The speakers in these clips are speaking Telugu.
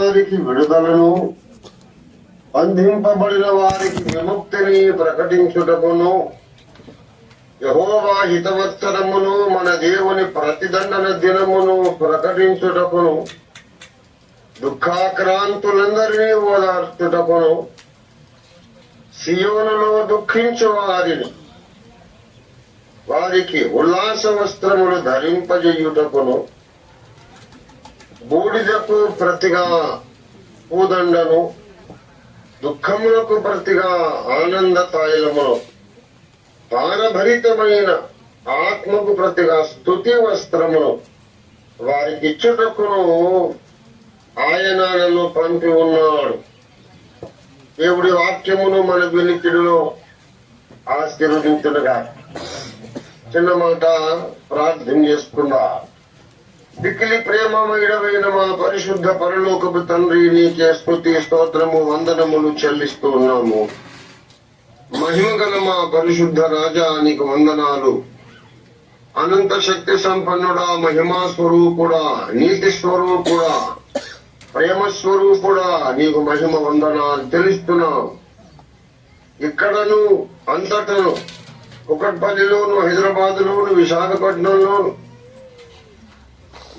వారికి విడుదలను, బంధింపబడిన వారికి విముక్తిని ప్రకటించుటకును, యెహోవా హితవత్సరమును మన దేవుని ప్రతిదండన దినమును ప్రకటించుటకును, దుఃఖాక్రాంతులందరినీ ఓదార్చుటకును, సియోనులో దుఃఖించు వారికి ఉల్లాస వస్త్రములు ధరింపజేయుటకును, బూడిదకు ప్రతిగా పూదండను, దుఃఖములకు ప్రతిగా ఆనంద తైలమును, భారభరితమైన ఆత్మకు ప్రతిగా స్తుతి వస్త్రమును వారికి ఇచ్చుటకును ఆయన నన్ను పంపి ఉన్నాడు. దేవుడి వాక్యమును మన వినికిడిలో ఆశీర్వదించునుగా. చిన్న మాట ప్రార్థన చేసుకుందా. దిక్కిలి ప్రేమమయుడమైన మా పరిశుద్ధ పరలోకపు తండ్రి, నీకే స్తుతి స్తోత్రము వందనములు చెల్లిస్తూ ఉన్నాము. మహిమగల మా పరిశుద్ధ రాజా, నీకు వందనాలు. అనంత శక్తి సంపన్నుడా, మహిమా స్వరూపుడా, నీతి స్వరూపుడా, ప్రేమ స్వరూపుడా, నీకు మహిమ వందనాలు తెలుస్తున్నాం. ఇక్కడను అంతటను, కుకట్పల్లిలోను, హైదరాబాద్లోను, విశాఖపట్నంలోను,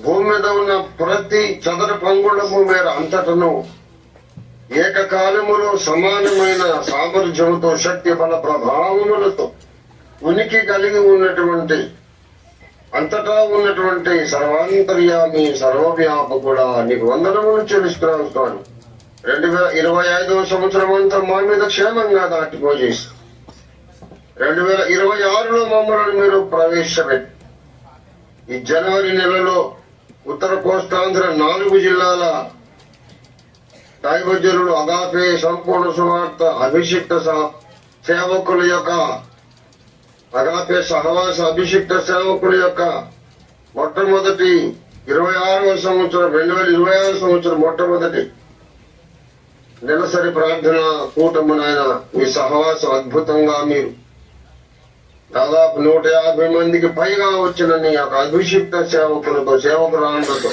భూమి మీద ఉన్న ప్రతి చదరపు అంగుళము మేర అంతటను ఏకకాలములో సమానమైన సామర్థ్యముతో, శక్తి బల ప్రభావములతో ఉనికి కలిగి ఉన్నటువంటి, అంతటా ఉన్నటువంటి సర్వాంతర్యామి, సర్వవ్యాపకుడా, నీకు వందనములు చెల్లిస్తున్నాను. 2025వ సంవత్సరం అంతా మా మీద క్షేమంగా దాటిపోజేసి 2026లో మమ్మల్ని మీరు ప్రవేశపెట్టి, ఈ జనవరి నెలలో ఉత్తర కోస్తాంధ్ర 4 జిల్లాల దైవజనులు, అగాపే సంపూర్ణ సువార్త అభిషిక్త సేవకుల యొక్క, అగాపే సహవాస అభిషిక్త సేవకుల యొక్క మొట్టమొదటి 26వ సంవత్సరం 2026 సంవత్సరం మొట్టమొదటి నెలసరి ప్రార్థన కూటమునైన ఈ సహవాసం అద్భుతంగా మీరు దాదాపు 150 మందికి పైగా వచ్చిన నీ యొక్క అభిషిక్త సేవకులతో, సేవకురాలతో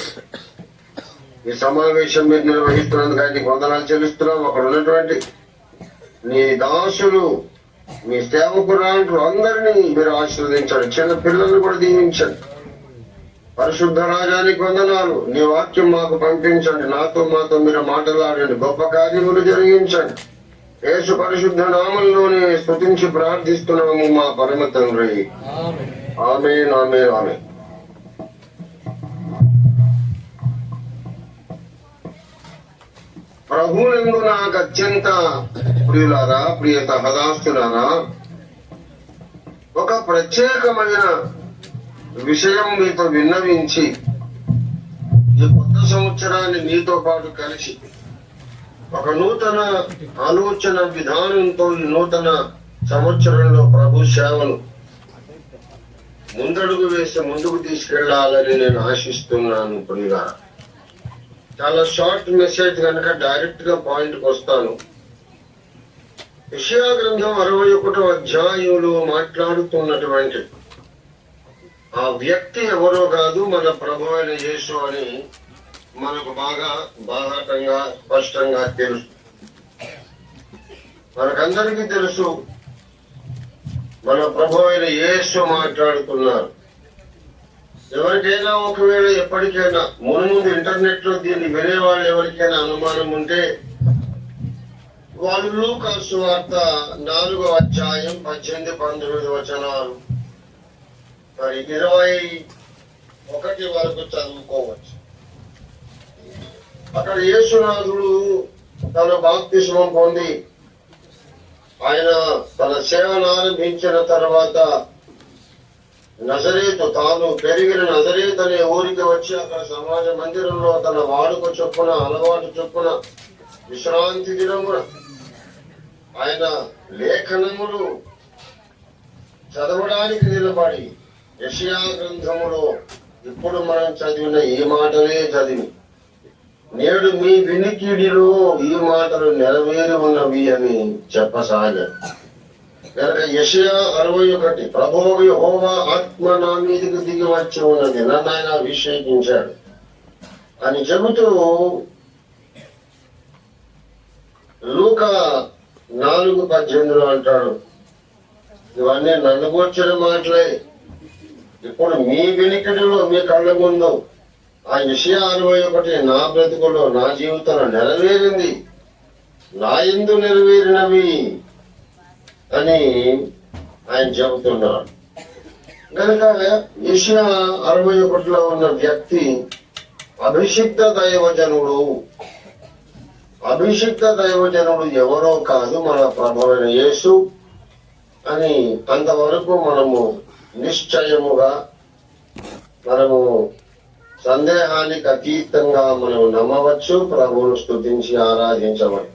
ఈ సమావేశం మీరు నిర్వహిస్తున్నందుకు ఆయనకి వందనాలు చెల్లిస్తున్నాం. అక్కడ ఉన్నటువంటి నీ దాసులు, మీ సేవకురాలు అందరినీ మీరు ఆశీర్వదించండి. చిన్న పిల్లల్ని కూడా దీవించండి. పరిశుద్ధ రాజానికి వందనాలు. నీ వాక్యం మాకు పంపించండి. నాతో మాతో మీరు మాట్లాడండి. గొప్ప కార్యములు జరిగించండి. యేసు పరిశుద్ధ నామంలోనే స్తుతించి ప్రార్థిస్తున్నాము మా పరమ తండ్రి. ఆమేన్, ఆమేన్, ఆమేన్. ప్రభువునందు నాకు అత్యంత ప్రియులారా, ప్రియ సహదాస్తులారా, ఒక ప్రత్యేకమైన విషయం మీతో విన్నవించి ఈ కొత్త సంవత్సరాన్ని మీతో పాటు కలిసి ఒక నూతన ఆలోచన విధానంతో ఈ నూతన సంవత్సరంలో ప్రభు సేవను ముందడుగు వేసి ముందుకు తీసుకెళ్లాలని నేను ఆశిస్తున్నాను. ప్రియులారా, చాలా షార్ట్ మెసేజ్ కనుక డైరెక్ట్ గా పాయింట్ కి వస్తాను. యెషయా గ్రంథం 61వ అధ్యాయంలో మాట్లాడుతున్నటువంటి ఆ వ్యక్తి ఎవరో కాదు, మన ప్రభు అయిన యేసు అని మనకు బాగా బాహాటంగా స్పష్టంగా తెలుసు. మనకందరికీ తెలుసు మన ప్రభు అయిన యేసు మాట్లాడుతున్నారు. ఎవరికైనా ఒకవేళ ఎప్పటికైనా ముందు ఇంటర్నెట్ లో దీన్ని వినేవాళ్ళు ఎవరికైనా అనుమానం ఉంటే వాళ్ళు లూకా సువార్త 4వ అధ్యాయం 18-19 వచనాలు మరి 21 వరకు చదువుకోవచ్చు. అక్కడ యేసునాథుడు తన బాప్తిస్మం పొంది ఆయన తన సేవను ఆరంభించిన తర్వాత నజరేతు, తాను పెరిగిన నజరేతు అనే ఊరికి వచ్చి అక్కడ సమాజ మందిరంలో తన వాడుక చొప్పున, అలవాటు చొప్పున విశ్రాంతి దినమున ఆయన లేఖనములు చదవడానికి నిలబడి యెషయా గ్రంథములో ఇప్పుడు మనం చదివిన ఈ మాటలే చదివి, నేడు మీ వినికిడిలో ఈ మాటలు నెరవేరి ఉన్నవి అని చెప్పసాగారు. కనుక యెషయా 61, ప్రభువు యెహోవా ఆత్మ నా మీదకి దిగి వచ్చి ఉన్నది, నన్ను ఆయన అభిషేకించాడు అని చెబుతూ 4:18 అంటాడు, ఇవన్నీ నన్నబోర్చిన మాటలే. ఇప్పుడు మీ వెనుకడిలో మీ కళ్ళ ముందు ఆ యెషయా 61 నా బ్రతుకులో నా జీవితంలో నెరవేరింది, నా యందు నెరవేరినవి అని ఆయన చెబుతున్నాడు. కనుక యెషయా 61లో ఉన్న వ్యక్తి అభిషిక్త దైవజనుడు. అభిషిక్త దైవజనుడు ఎవరో కాదు, మన ప్రభువైన యేసు అని అంతవరకు మనము నిశ్చయముగా, మనము సందేహానికి అతీతంగా మనం నమ్మవచ్చు, ప్రభువును స్తుతించి ఆరాధించవచ్చు.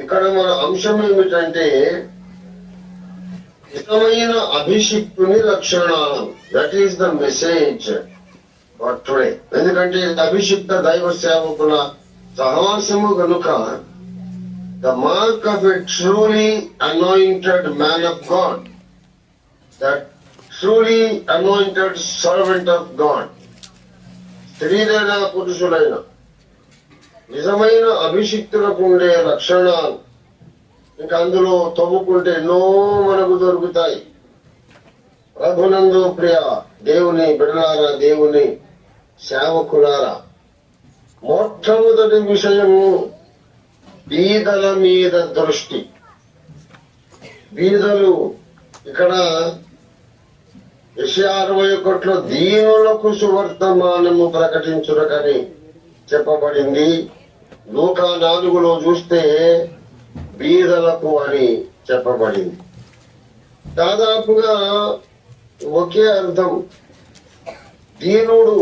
ఇక్కడ మన అంశం ఏమిటంటే నిజమైన అభిషిక్తుని లక్షణ. That is the message for today. ఎందుకంటే అభిషిక్త దైవ సేవకుల సహవాసము కనుక, the mark of a truly anointed man of God, the truly anointed servant of God, స్త్రీలైన పురుషులైన నిజమైన అభిషిక్తులకు ఉండే లక్షణాలు ఇంకా అందులో తవ్వుకుంటే ఎన్నో మనకు దొరుకుతాయి. ప్రభునందు ప్రియ దేవుని బిడ్డలారా, దేవుని సేవకులారా, మొట్టమొదటి విషయము బీదల మీద దృష్టి. బీదలు ఇక్కడ యెషయా 61లో దీనులకు సువర్తమానము ప్రకటించుటకని చెప్పబడింది. లూకా 4లో చూస్తే బీదలకు అని చెప్పబడింది. దాదాపుగా ఒకే అర్థం. దీనుడు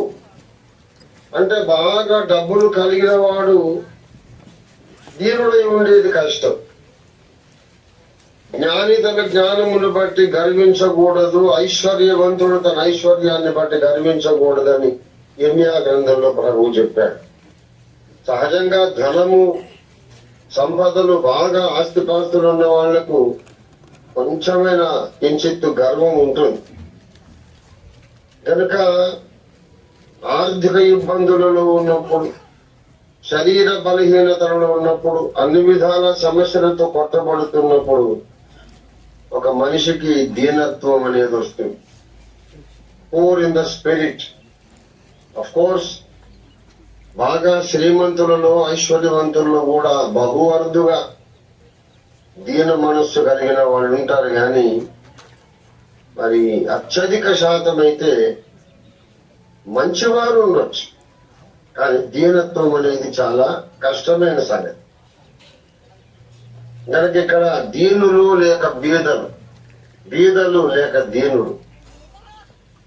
అంటే బాగా డబ్బులు కలిగిన వాడు దీనుడై ఉండేది కష్టం. జ్ఞాని తన జ్ఞానమును బట్టి గర్వించకూడదు, ఐశ్వర్యవంతుడు తన ఐశ్వర్యాన్ని బట్టి గర్వించకూడదని యెర్మయా గ్రంథంలో ప్రభువు చెప్పాడు. సహజంగా ధనము, సంపదలు, బాగా ఆస్తిపాస్తులు ఉన్న వాళ్లకు కొంచెమైన కించిత్తు గర్వం ఉంటుంది. కనుక ఆర్థిక ఇబ్బందులలో ఉన్నప్పుడు, శరీర బలహీనతలలో ఉన్నప్పుడు, అన్ని విధాల సమస్యలతో కొట్టబడుతున్నప్పుడు ఒక మనిషికి దీనత్వం అనేది వస్తుంది. Poor in the spirit. Of course బాగా శ్రీమంతులలో, ఐశ్వర్యవంతులలో కూడా బహు అరుదుగా దీన మనస్సు కలిగిన వాళ్ళు ఉంటారు. కానీ మరి అత్యధిక శాతం అయితే మంచివారు ఉండొచ్చు, కానీ దీనత్వం అనేది చాలా కష్టమైన సంగతి. కనుక ఇక్కడ దీనులు లేక బీదలు, బీదలు లేక దీనులు,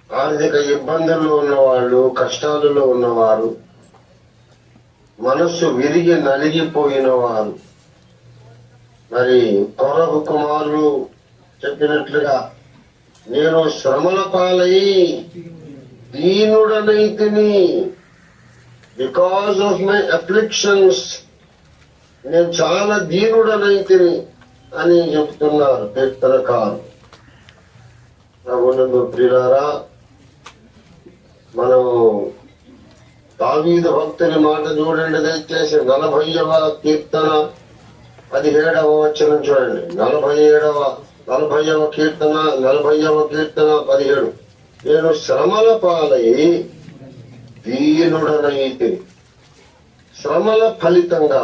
ఆర్థిక ఇబ్బందుల్లో ఉన్నవాళ్ళు, కష్టాలలో ఉన్నవారు, మనస్సు విరిగి నలిగిపోయిన వారు, మరి కౌరవ కుమారులు చెప్పినట్లుగా నేను శ్రమల పాలై దీనుడనైతిని, బికాస్ ఆఫ్ మై అఫ్లిక్షన్స్ నేను చాలా దీనుడనైతిని అని చెప్తున్నారు కీర్తనకారు. ప్రభునందు ప్రియులారా, మనం దావీదు భక్తుని మాట చూడండి దయచేసి. 40వ కీర్తన 17వ వచనం చూడండి. 40వ కీర్తన 17. నేను శ్రమల పాలై దీనుడనైతిని. శ్రమల ఫలితంగా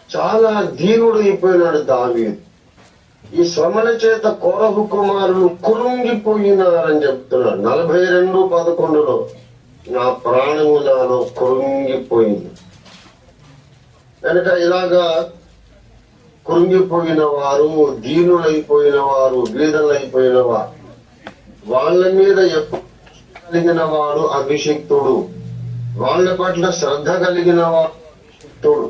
చాలా దీనుడైపోయినాడు దావీదు. ఈ శ్రమల చేత కోరహు కుమారులు కురుంగిపోయినారని చెప్తున్నాడు. 42:11 నా ప్రాణము నాలో కృంగిపోయింది. కనుక ఇలాగా కృంగిపోయిన వారు, దీనులైపోయిన వారు, బీదలైపోయిన వారు, వాళ్ళ మీద ఎప్పుడు కలిగిన వాడు అభిషిక్తుడు, వాళ్ళ పట్ల శ్రద్ధ కలిగిన వాడు అభిషిక్తుడు.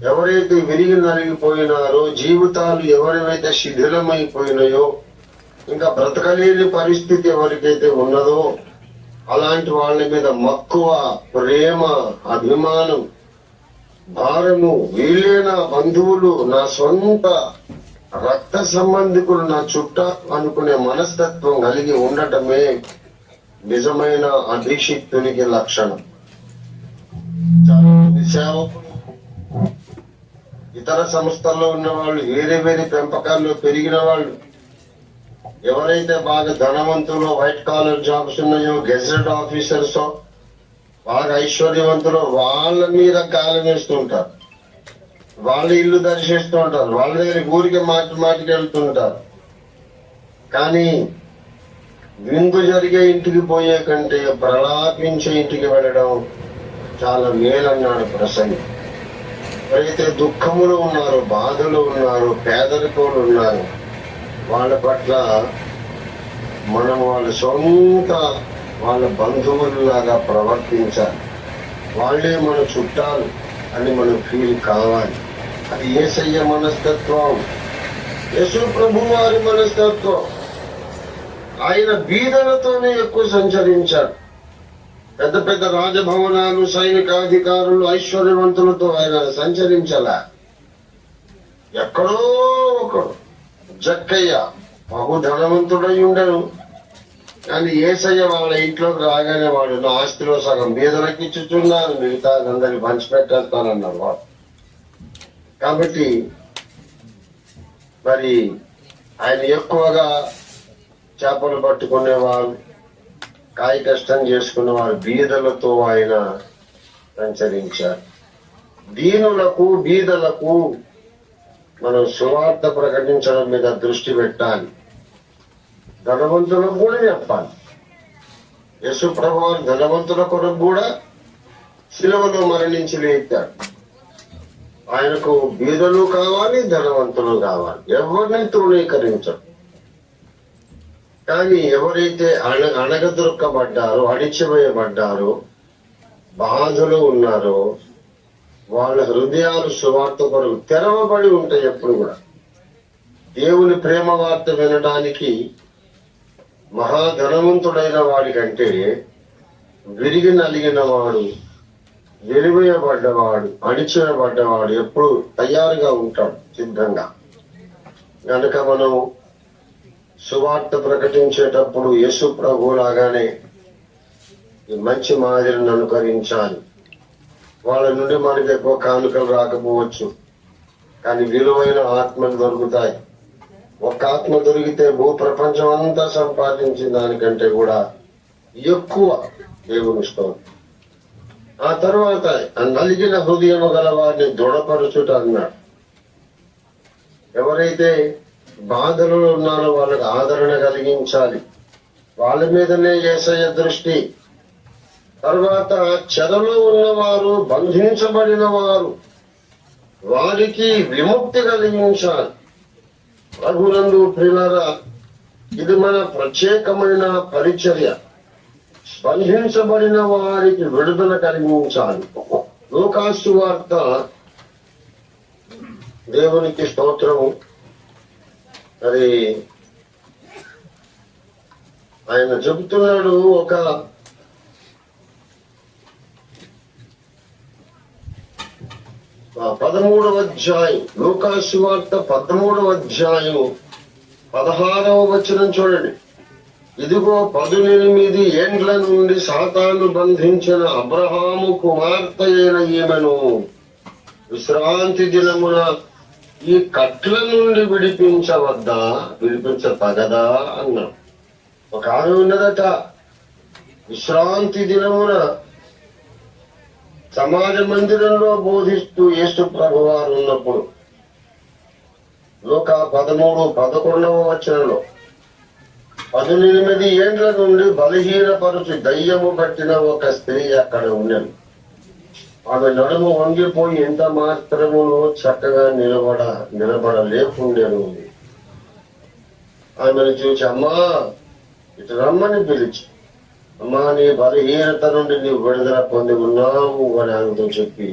ఎవరైతే విరిగి నలిగిపోయినారో, జీవితాలు ఎవరివైతే శిథిలమైపోయినాయో, ఇంకా బ్రతకలేని పరిస్థితి ఎవరికైతే ఉన్నదో అలాంటి వాళ్ళ మీద మక్కువ, ప్రేమ, అభిమానం, భారము, వీళ్ళే నా బంధువులు, నా సొంత రక్త సంబంధికులు, నా చుట్టా అనుకునే మనస్తత్వం కలిగి ఉండటమే నిజమైన ఇతర సంస్థల్లో ఉన్న వాళ్ళు, వేరే వేరే పెంపకాల్లో పెరిగిన వాళ్ళు, ఎవరైతే బాగా ధనవంతులు, వైట్ కాలర్ జాబ్స్ ఉన్నాయో, గెజెట్ ఆఫీసర్స్, బాగా ఐశ్వర్యవంతులు, వాళ్ళ మీద కాలం వేస్తుంటారు, వాళ్ళ ఇల్లు దర్శిస్తూ ఉంటారు, వాళ్ళ దగ్గర ఊరికి మాటికి వెళ్తుంటారు. కానీ విందు జరిగే ఇంటికి పోయే కంటే ప్రలాపించే ఇంటికి వెళ్ళడం చాలా మేలన్నాడు ప్రసంగి. ఎవరైతే దుఃఖములు ఉన్నారు, బాధలు ఉన్నారు, పేదరికములు ఉన్నారు, వాళ్ళ పట్ల మనం వాళ్ళ బంధువులలాగా ప్రవర్తించాలి. వాళ్ళే మన చుట్టాలు అని మనం ఫీల్ కావాలి. అది యేసయ్య మనస్తత్వం, యేసు ప్రభు వారి మనస్తత్వం. ఆయన బీదలతోనే ఎక్కువ సంచరించాడు. పెద్ద పెద్ద రాజభవనాలు, సైనికాధికారులు, ఐశ్వర్యవంతులతో ఆయన సంచరించాల. ఎక్కడో ఒకడు జక్కయ్య బహుధనవంతుడై ఉండను, కానీ యేసయ్య వాళ్ళ ఇంట్లోకి రాగానే వాడు నా ఆస్తిలో సగం బీదలకు ఇచ్చుచున్నాను, మిగతా అందరికి పంచిపెట్టేస్తానన్నారు వాడు. కాబట్టి మరి ఆయన ఎక్కువగా చేపలు పట్టుకునేవారు, కాయ కష్టం చేసుకునేవారు, బీదలతో ఆయన సంచరించారు. దీనులకు, బీదలకు మనం సువార్త ప్రకటించడం మీద దృష్టి పెట్టాలి. ధనవంతులకు కూడా చెప్పాలి. యేసు ప్రభువారు ధనవంతుల కొరకు కూడా శిలువలో మరణించి లేచాడు. ఆయనకు బీదలు కావాలి, ధనవంతులు కావాలి, ఎవరిని తృణీకరించడు. కానీ ఎవరైతే అణగదొరకబడ్డారో, అణిచివేయబడ్డారో, బాధలు ఉన్నారో, వాళ్ళ హృదయాలు సువార్త కొరకు తెరవబడి ఉంటాయి. ఎప్పుడు కూడా దేవుని ప్రేమ వార్త వినడానికి మహాధనవంతుడైన వాడి కంటే విరిగి నలిగిన వాడు, వెలివేయబడ్డవాడు, అణిచివేయబడ్డవాడు ఎప్పుడు తయారుగా ఉంటాడు, సిద్ధంగా. కనుక మనం సువార్త ప్రకటించేటప్పుడు యేసు ప్రభు లాగానే ఈ మంచి మాదిరిని అనుకరించాలి. వాళ్ళ నుండి మనకి ఎక్కువ కానుకలు రాకపోవచ్చు, కానీ విలువైన ఆత్మలు దొరుకుతాయి. ఒక్క ఆత్మ దొరికితే భూప్రపంచం అంతా సంపాదించిన దానికంటే కూడా ఎక్కువ దేవుని స్తోత్రం. ఆ తర్వాత నలిగిన హృదయం గల వారిని దృఢపరచుట అన్నాడు. ఎవరైతే బాధలలో ఉన్నారో వాళ్ళకి ఆదరణ కలిగించాలి. వాళ్ళ మీదనే యేసయ్య దృష్టి. తర్వాత చెరలో ఉన్నవారు, బంధించబడిన వారు, వారికి విముక్తి కలిగించాలి. ప్రభునందు ప్రియులారా, ఇది మన ప్రత్యేకమైన పరిచర్య. బంధించబడిన వారికి విడుదల కలిగించాలి. లూకాసు వార్త, దేవునికి స్తోత్రము. మరి ఆయన చెబుతున్నాడు, ఒక 13వ అధ్యాయం, లూకాసు వార్త 13వ అధ్యాయం 16వ వచనం చూడండి. ఇదిగో 18 ఏండ్ల నుండి సాతాను బంధించిన అబ్రహాము కుమార్తె అయిన ఈమెను విశ్రాంతి దినమున ఈ కట్ల నుండి విడిపించతగదా అన్నాడు. ఒక ఆమె ఉన్నదట, విశ్రాంతి దినమున సమాజ మందిరంలో బోధిస్తూ యేసు ప్రభు వారు ఉన్నప్పుడు, లూకా 13:11వ వచనంలో 18 ఏండ్ల నుండి బలహీనపరుచు దయ్యము పట్టిన ఒక స్త్రీ అక్కడ ఉన్నది. ఆమె నడుము వంగిపోయి ఎంత మాత్రమును చక్కగా నిలబడలేకుండెను. ఆమెను చూచి, అమ్మా ఇటు రమ్మని పిలిచి, అమ్మా నీ బలహీనత నుండి నీవు విడుదల పొంది ఉన్నావు అని ఆమెతో చెప్పి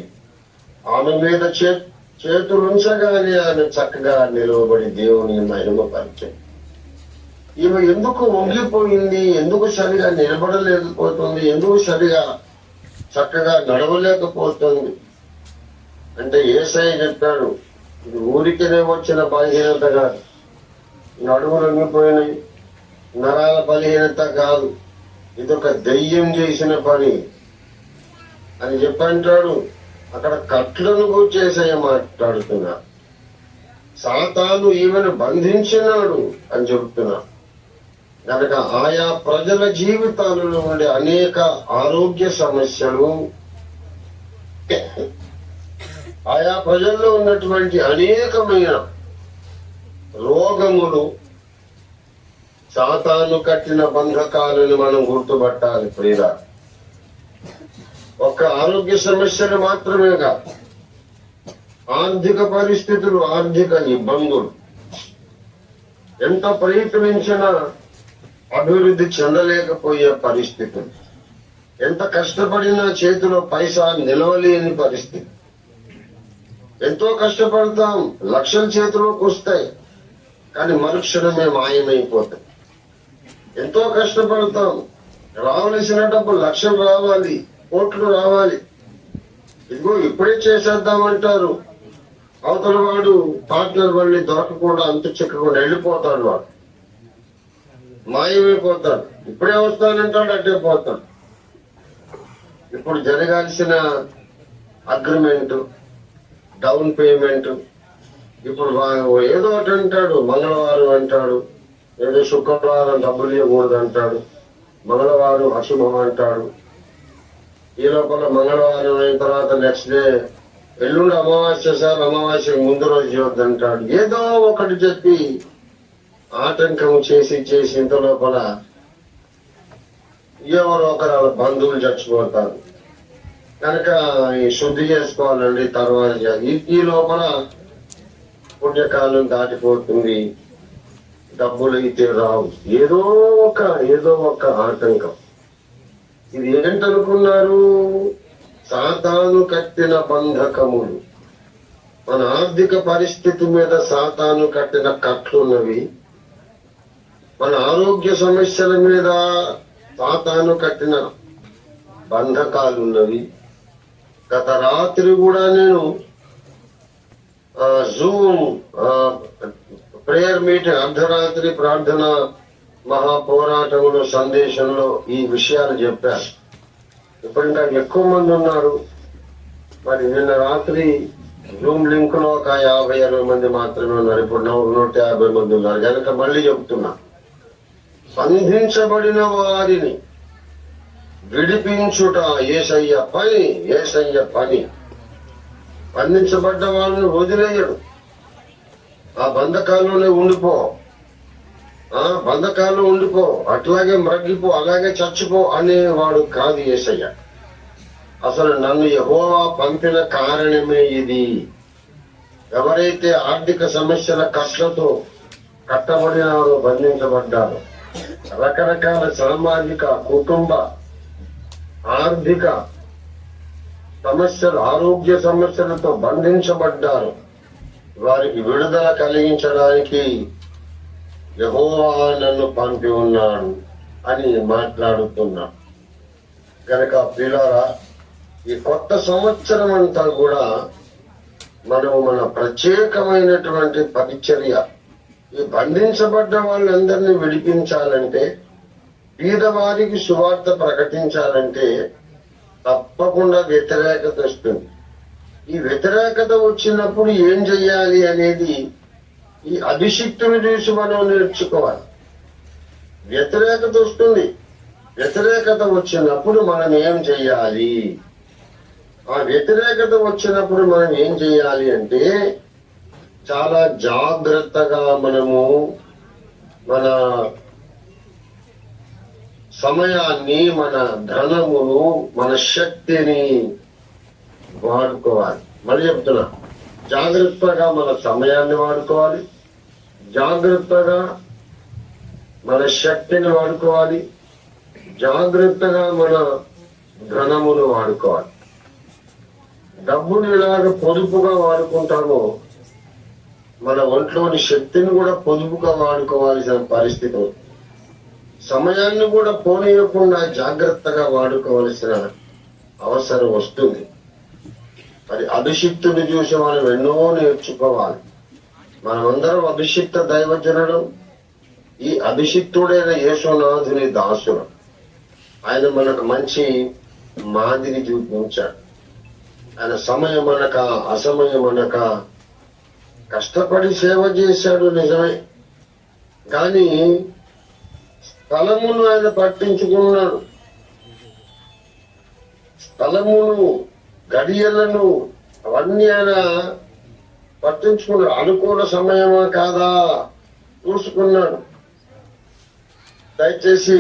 ఆమె మీద చేతులుంచగానే ఆమె చక్కగా నిలవబడి దేవుని మహిమపరిచింది. ఈమె ఎందుకు వంగిపోయింది, ఎందుకు సరిగా నిలబడలేకపోతుంది, ఎందుకు సరిగా చక్కగా నడవలేకపోతుంది అంటే యేసయ్య చెప్పాడు, ఇది ఊరికనే వచ్చిన బలహీనత కాదు, నడుము రంగిపోయినాయి, నరాల బలహీనత కాదు, ఇదొక దయ్యం చేసిన పని అని చెప్పంటాడు. అక్కడ కట్లను కూర్చేసే మాట్లాడుతున్నా. సాతాను ఈమెను బంధించినాడు అని చెబుతున్నా. కనుక ఆయా ప్రజల జీవితాలలో ఉండే అనేక ఆరోగ్య సమస్యలు, ఆయా ప్రజల్లో ఉన్నటువంటి అనేకమైన రోగములు, సాతాను కట్టిన బంధకాలను మనం గుర్తుపట్టాలి ప్రియులా. ఒక్క ఆరోగ్య సమస్యలు మాత్రమే కాదు, ఆర్థిక పరిస్థితులు, ఆర్థిక ఇబ్బందులు, ఎంత ప్రయత్నించినా అభివృద్ధి చెందలేకపోయే పరిస్థితులు, ఎంత కష్టపడినా చేతిలో పైసా నిలవలేని పరిస్థితి. ఎంతో కష్టపడతాం, లక్షల చేతిలోకి వస్తాయి, కానీ మరుక్షణమే మాయమైపోతాయి. ఎంతో కష్టపడతాం, రావలసిన డబ్బు లక్షలు రావాలి, కోట్లు రావాలి, ఇదిగో ఇప్పుడే చేసేద్దామంటారు. అవతల వాడు పార్ట్నర్ వాళ్ళని దొరకకుండా అంతు చిక్కకుండా వెళ్ళిపోతాడు, వాడు మాయమైపోతాడు. ఇప్పుడే వస్తానంటాడు, అట్టే పోతాడు. ఇప్పుడు జరగాల్సిన అగ్రిమెంట్, డౌన్ పేమెంట్, ఇప్పుడు ఏదో ఒకటి అంటాడు, మంగళవారం అంటాడు, ఏదో శుక్రవారం డబ్బులు ఇవ్వకూడదు అంటాడు, మంగళవారం అశుభం అంటాడు. ఈ లోపల మంగళవారం అయిన తర్వాత నెక్స్ట్ డే ఎల్లుండి అమావాస్య సార్, అమావాస్యకు ముందు రోజు ఇవ్వద్దంటాడు. ఏదో ఒకటి చెప్పి ఆటంకం చేసి ఇంత లోపల ఎవరో ఒకరు బంధువులు చచ్చిపోతారు. కనుక శుద్ధి చేసుకోవాలండి తర్వాత. ఈ లోపల పుణ్యకాలం దాటిపోతుంది, డబ్బులు అయితే రావు. ఏదో ఒక ఆటంకం. ఇది ఏంటనుకున్నారు? సాతాను కట్టిన బంధకములు. మన ఆర్థిక పరిస్థితి మీద సాతాను కట్టిన కట్లున్నవి, మన ఆరోగ్య సమస్యల మీద సాతాను కట్టిన బంధకాలున్నవి. గత రాత్రి కూడా నేను జూమ్ ప్రేయర్ మీటింగ్, అర్ధరాత్రి ప్రార్థన మహాపోరాటంలో సందేశంలో ఈ విషయాలు చెప్పారు. ఇప్పుడు ఇంకా ఎక్కువ మంది ఉన్నారు. మరి నిన్న రాత్రి జూమ్ లింక్ లో ఒక 50-60 మంది మాత్రమే ఉన్నారు. ఇప్పుడు 150 మంది ఉన్నారు. కనుక మళ్ళీ చెప్తున్నా, బంధించబడిన వారిని విడిపించుట యేసయ్య పని. బంధించబడ్డ వాళ్ళని వదిలేయడు. ఆ బంధకాల్లోనే ఉండిపో, అట్లాగే మ్రగ్గిపో, అలాగే చచ్చిపో అనేవాడు కాదు యేసయ్య. అసలు నన్ను యెహోవా పంపిన కారణమే ఇది. ఎవరైతే ఆర్థిక సమస్యల కష్టతో కట్టబడినారో, బంధించబడ్డారో, రకరకాల సామాజిక, కుటుంబ, ఆర్థిక సమస్యలు, ఆరోగ్య సమస్యలతో బంధించబడ్డారు, వారికి విడుదల కలిగించడానికి యెహోవా నన్ను పంపి ఉన్నాడు అని మాట్లాడుతున్నా. కనుక ప్రియులారా, ఈ కొత్త సంవత్సరం అంతా కూడా మనము మన ప్రత్యేకమైనటువంటి పరిచర్య, ఈ బంధించబడ్డ వాళ్ళందరినీ విడిపించాలంటే, పేదవారికి సువార్త ప్రకటించాలంటే తప్పకుండా వ్యతిరేకత వస్తుంది. ఈ వ్యతిరేకత వచ్చినప్పుడు ఏం చెయ్యాలి అనేది ఈ అభిషిక్తుని చూసి మనం నేర్చుకోవాలి. వ్యతిరేకత వస్తుంది. వ్యతిరేకత వచ్చినప్పుడు మనం ఏం చెయ్యాలి? ఆ వ్యతిరేకత వచ్చినప్పుడు మనం ఏం చెయ్యాలి అంటే, చాలా జాగ్రత్తగా మనము మన సమయాన్ని, మన ధనమును, మన శక్తిని వాడుకోవాలి. మళ్ళీ చెప్తున్నా, జాగ్రత్తగా మన సమయాన్ని వాడుకోవాలి, జాగ్రత్తగా మన శక్తిని వాడుకోవాలి, జాగ్రత్తగా మన ధనమును వాడుకోవాలి. డబ్బుని ఎలాగ పొదుపుగా వాడుకుంటామో, మన ఒంట్లోని శక్తిని కూడా పొదుపుగా వాడుకోవాల్సిన పరిస్థితి, సమయాన్ని కూడా పోనీయకుండా జాగ్రత్తగా వాడుకోవాల్సిన అవసరం వస్తుంది. మరి అభిషిక్తుని చూసి మనం ఎన్నో నేర్చుకోవాలి. మనమందరం అభిషిక్త దైవజనుడు. ఈ అభిషిక్తుడైన యేసునాథుని దాసుడు. ఆయన మనకు మంచి మాదిరి చూపించాడు. ఆయన సమయం అనక అసమయం అనక కష్టపడి సేవ చేశాడు నిజమే, కానీ స్థలమును ఆయన పట్టించుకున్నాడు. స్థలమును, గడియలను అవన్నీ ఆయన పట్టించుకున్నాడు. అనుకూల సమయమా కాదా చూసుకున్నాడు. దయచేసి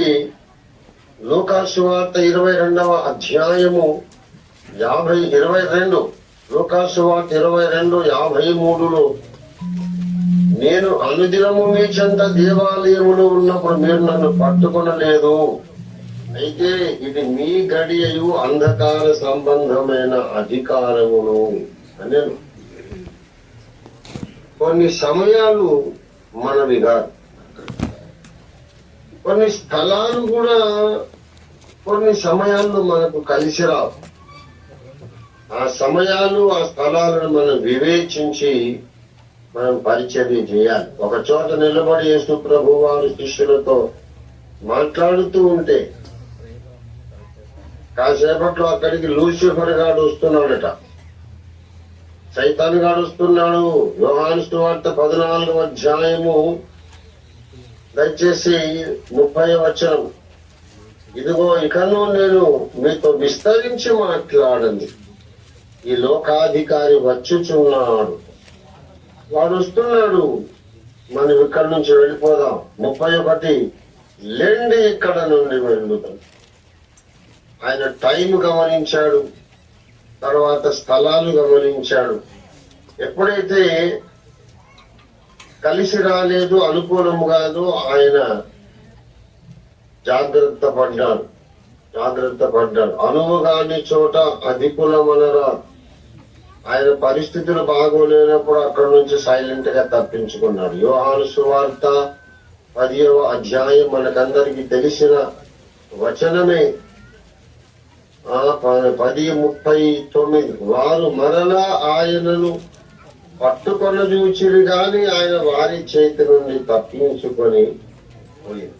లూకాసు సువార్త 22వ అధ్యాయము 22 లూకాసు సువార్త 22:53లో నేను అనుదినము మీ చెంత దేవాలయములో ఉన్నప్పుడు మీరు నన్ను పట్టుకొనలేదు, అయితే ఇది మీ గడియయు అంధకార సంబంధమైన అధికారమును అని. కొన్ని సమయాలు మనవి కాదు, కొన్ని స్థలాలు కూడా కొన్ని సమయాల్లో మనకు కలిసి రావు. ఆ సమయాలు ఆ స్థలాలను మనం వివేచించి మనం పరిచర్య చేయాలి. ఒక చోట నిలబడి యేసు ప్రభు వారు శిష్యులతో మాట్లాడుతూ ఉంటే కాసేపట్లో అక్కడికి లూసిఫర్ గాడు వస్తున్నాడట, సైతాన్ గాడు వస్తున్నాడు. యోహాను సువార్త 14వ అధ్యాయము దయచేసి 30వ వచనం. ఇదిగో ఇకను నేను మీతో విస్తరించి మాట్లాడండి, ఈ లోకాధికారి వచ్చుచున్నాడు. వాడు వస్తున్నాడు, మనం ఇక్కడి నుంచి వెళ్ళిపోదాం. 31 లెండి ఇక్కడ నుండి వెళ్ళుతాం. ఆయన టైం గమనించాడు, తర్వాత స్థలాలు గమనించాడు. ఎప్పుడైతే కలిసి రాలేదు, అనుకూలము కాదు, ఆయన జాగ్రత్త పడ్డాడు. అనువుగాని చోట అధికులమనరా. ఆయన పరిస్థితులు బాగోలేనప్పుడు అక్కడి నుంచి సైలెంట్ గా తప్పించుకున్నాడు. యోహాను సువార్త 10వ అధ్యాయం మనకందరికి తెలిసిన వచనమే. 10:39 వారు మరలా ఆయనను పట్టుకొన చూచిరి గాని ఆయన వారి చేతి నుండి తప్పించుకొని పోయింది.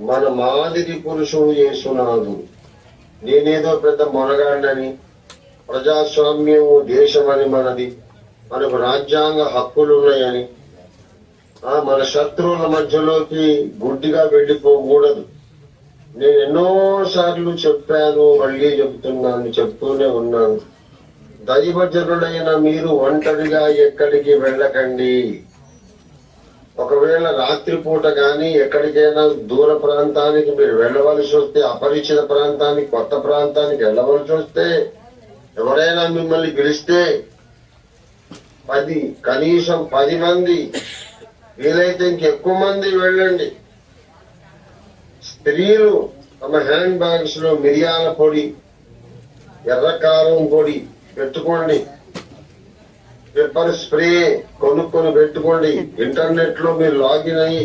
మన మాదిరి పురుషుడు యేసునాథుడు. నేనేదో పెద్ద మొనగాడినని, ప్రజాస్వామ్యం దేశమని మనది, మనకు రాజ్యాంగ హక్కులున్నాయని మన శత్రువుల మధ్యలోకి గుడ్డిగా వెళ్ళిపోకూడదు. నేను ఎన్నో సార్లు చెప్పాను, మళ్ళీ చెప్తూనే ఉన్నాను. దైవజనులైన మీరు ఒంటరిగా ఎక్కడికి వెళ్ళకండి. ఒకవేళ రాత్రిపూట గాని ఎక్కడికైనా దూర ప్రాంతానికి మీరు వెళ్ళవలసి వస్తే, అపరిచిత ప్రాంతానికి, కొత్త ప్రాంతానికి వెళ్ళవలసి వస్తే, ఎవరైనా మిమ్మల్ని పిలిస్తే కనీసం 10 మంది, వీలైతే ఇంకెక్కువ మంది వెళ్ళండి. స్త్రీలు తమ హ్యాండ్ బ్యాగ్స్ లో మిరియాల పొడి, ఎర్రకారం పొడి పెట్టుకోండి. పెప్పర్ స్ప్రే కొనుక్కొని పెట్టుకోండి. ఇంటర్నెట్ లో మీరు లాగిన్ అయ్యి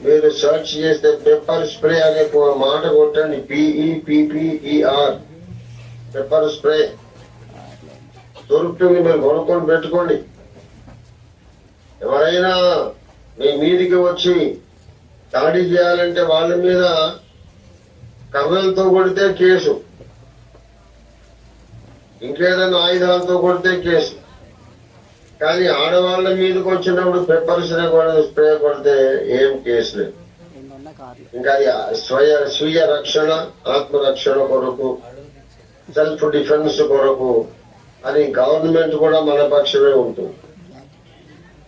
మీరు సెర్చ్ చేస్తే పెప్పర్ స్ప్రే అనే మాట కొట్టండి, PEPPER పెప్పర్ స్ప్రే దొరుకుతుంది. మీరు కొనుక్కొని పెట్టుకోండి. ఎవరైనా మీ మీదికి వచ్చి దాడి చేయాలంటే వాళ్ళ మీద కర్రలతో కొడితే కేసు, ఇంకేదైనా ఆయుధాలతో కొడితే కేసు. కానీ ఆడవాళ్ళ మీదకి వచ్చినప్పుడు పెప్పర్ స్ప్రే కొడితే ఏం కేసు లేదు. ఇంకా అది స్వీయ రక్షణ, ఆత్మరక్షణ కొరకు, సెల్ఫ్ డిఫెన్స్ కొరకు అని గవర్నమెంట్ కూడా మన పక్షమే ఉంటుంది.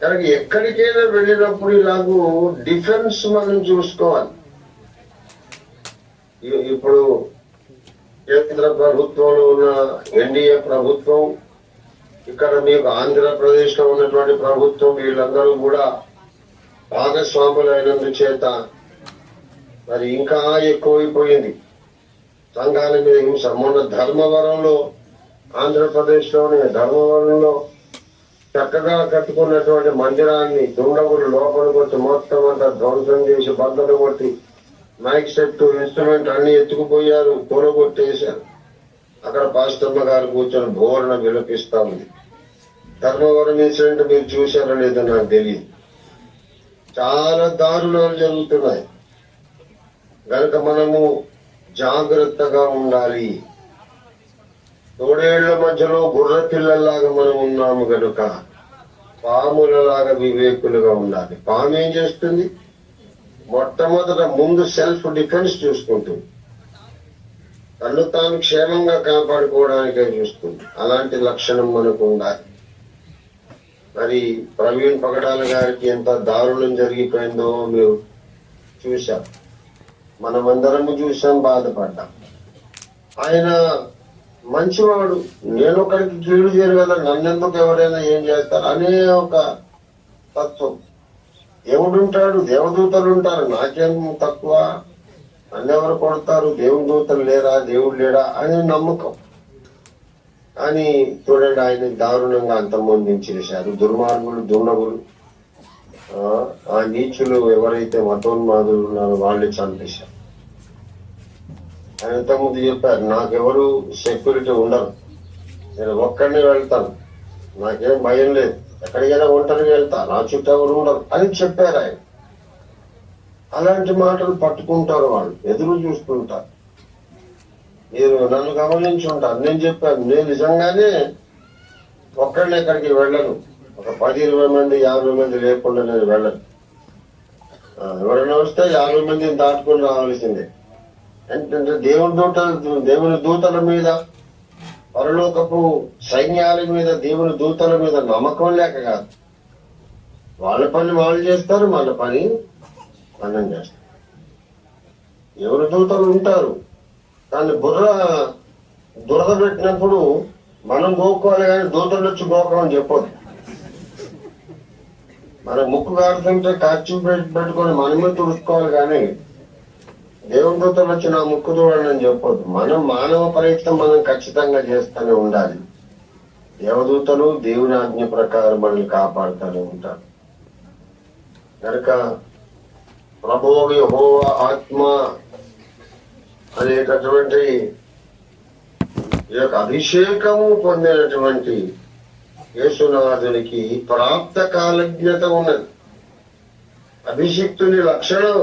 కనుక ఎక్కడికైనా వెళ్ళినప్పుడు ఇలాగూ డిఫెన్స్ మనం చూసుకోవాలి. ఇప్పుడు కేంద్ర ప్రభుత్వంలో ఉన్న ఎన్డీఏ ప్రభుత్వం, ఇక్కడ మీకు ఆంధ్రప్రదేశ్ లో ఉన్నటువంటి ప్రభుత్వం, వీళ్ళందరూ కూడా భాగస్వాములు అయినందు చేత మరి ఇంకా ఎక్కువైపోయింది సంఘాల మీద హింస. మొన్న ధర్మవరంలో, ఆంధ్రప్రదేశ్ లోని ధర్మవరంలో చక్కగా కట్టుకున్నటువంటి మందిరాన్ని దుండగులు లోపలికి వచ్చి మొత్తం అంతా ధ్వంసం చేసి బద్దలు కొట్టి మైక్ సెట్, ఇన్స్ట్రుమెంట్ అన్ని ఎత్తుకుపోయారు, కూలగొట్టేశారు. అక్కడ పాస్టమ్మ గారు కూర్చొని బోరణ విలపిస్తా ఉంది. ధర్మవరం ఇన్సిడెంట్ మీరు చూశారో లేదో నాకు తెలియదు. చాలా దారుణాలు జరుగుతున్నాయి. కనుక మనము జాగ్రత్తగా ఉండాలి. తోడేళ్ల మధ్యలో గుర్ర పిల్లల్లాగా మనం ఉన్నాము కనుక పాములలాగా వివేకులుగా ఉండాలి. పాము ఏం చేస్తుంది? మొట్టమొదట ముందు సెల్ఫ్ డిఫెన్స్ చూసుకుంటుంది. తను తాను క్షేమంగా కాపాడుకోవడానికే చూస్తుంది. అలాంటి లక్షణం మనకు ఉండాలి. మరి ప్రవీణ్ పగడాల గారికి ఎంత దారుణం జరిగిపోయిందో మీరు చూశారు. మనమందరము చూసాం, బాధపడ్డాం. ఆయన మంచివాడు, నేను ఒకరికి కీడు చేయరు కదా, నన్నెందుకు ఎవరైనా ఏం చేస్తారు అనే ఒక తత్వం. దేవుడుంటాడు, దేవదూతలు ఉంటారు, నాకేం తక్కువ, నన్నెవరు కొడతారు, దేవుని దూతలు లేరా, దేవుడు లేడా అనే నమ్మకం. అని చూడండి, ఆయన దారుణంగా అంతమొందించేశారు. దుర్మార్గులు, దుండగులు, ఆ నీచులు ఎవరైతే మతోన్మాదులు ఉన్నారో వాళ్ళే చంపేశారు. ఆయన ఇంతకుముందు చెప్పారు, నాకెవరు సెక్యూరిటీ ఉండరు, నేను ఒక్కడిని వెళ్తాను, నాకేం భయం లేదు, ఎక్కడికైనా ఒంటరిగా వెళ్తా, నా చుట్టూ ఎవరు ఉండరు అని చెప్పారు ఆయన. అలాంటి మాటలు పట్టుకుంటారు వాళ్ళు, ఎదురు చూస్తుంటారు. మీరు నన్ను గమనించి ఉంటారు, నేను చెప్పాను, నేను నిజంగానే ఒక్కడిని ఎక్కడికి వెళ్ళను, ఒక 10-20 మంది 50 మంది లేకుండా నేను వెళ్ళను. ఎవరైనా వస్తే 50 మందిని దాటుకుని రావాల్సిందే. ఏంటంటే దేవుని దూతల మీద, పరలోకపు సైన్యాల మీద, దేవుని దూతల మీద నమ్మకం లేక కాదు. వాళ్ళ పని వాళ్ళు చేస్తారు, మన పని మనం చేస్తాం. ఎవరి దూతలు ఉంటారు, కానీ దురద పెట్టినప్పుడు మనం గోక్కోవాలి, కానీ దూతలు వచ్చి గోకమని చెప్పొద్దు. మన ముక్కు కారుతుంటే ఖర్చు పెట్టుకొని మనమే తుడుచుకోవాలి, కానీ దేవుని దూతలు వచ్చి నా ముక్కు చూడండి అని చెప్పొద్దు. మనం మానవ ప్రయత్నం మనం ఖచ్చితంగా చేస్తూనే ఉండాలి. దేవదూతలు దేవుని ఆజ్ఞ ప్రకారం మనల్ని కాపాడుతూనే ఉంటారు. కనుక ప్రభువు యెహోవా ఆత్మ అనేటటువంటి ఈ యొక్క అభిషేకము పొందినటువంటి యేసునాథునికి ప్రాప్త కాలజ్ఞత ఉన్నది. అభిషిక్తుని లక్షణం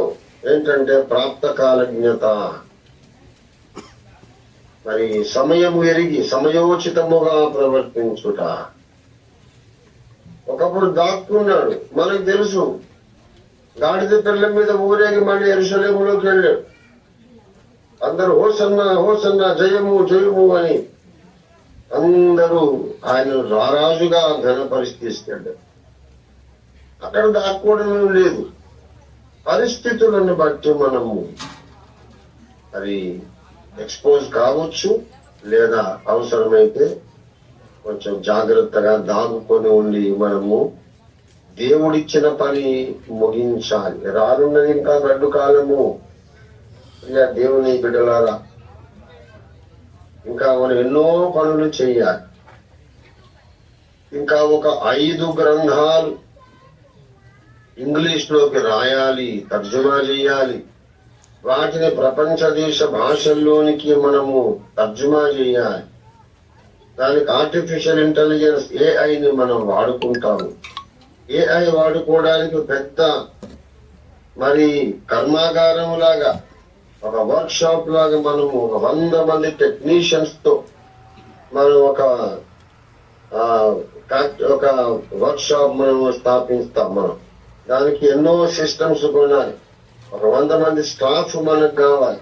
ఏంటంటే ప్రాప్త కాలజ్ఞత. మరి సమయము ఎరిగి సమయోచితముగా ప్రవర్తించుట. ఒకప్పుడు దాక్కున్నాడు, మనకు తెలుసు, గాడిద పిల్ల మీద ఊరేగి మళ్ళీ యెరూషలేములోకి వెళ్ళాడు. అందరూ హోసన్నా హోసన్నా, జయము జయము అని అందరూ ఆయన రారాజుగా ఘనపరిచి తీసుకెళ్ళారు. అక్కడ దాక్కోవడం లేదు. పరిస్థితులను బట్టి మనము మరి ఎక్స్పోజ్ కావచ్చు, లేదా అవసరమైతే కొంచెం జాగ్రత్తగా దాగుకొని ఉండి మనము దేవుడిచ్చిన పని ముగించాలి. రానున్నది ఇంకా గడ్డు కాలము. దేవుని బిడ్డలారా, ఇంకా మనం ఎన్నో పనులు చేయాలి. ఇంకా ఒక 5 గ్రంథాలు ఇంగ్లీష్ లోకి రాయాలి, తర్జుమా చేయాలి. వాటిని ప్రపంచ దేశ భాషల్లోనికి మనము తర్జుమా చేయాలి. దానికి ఆర్టిఫిషియల్ ఇంటెలిజెన్స్ ఏఐని మనం వాడుకుంటాము. ఏఐ వాడుకోవడానికి పెద్ద మరి కర్మాగారం లాగా, ఒక వర్క్ షాప్ లాగా మనము ఒక 100 మంది టెక్నీషియన్స్ తో మనం ఒక వర్క్ షాప్ మనము స్థాపిస్తాం. మనం దానికి ఎన్నో సిస్టమ్స్ కొనాలి. ఒక 100 మంది స్టాఫ్ మనకు కావాలి.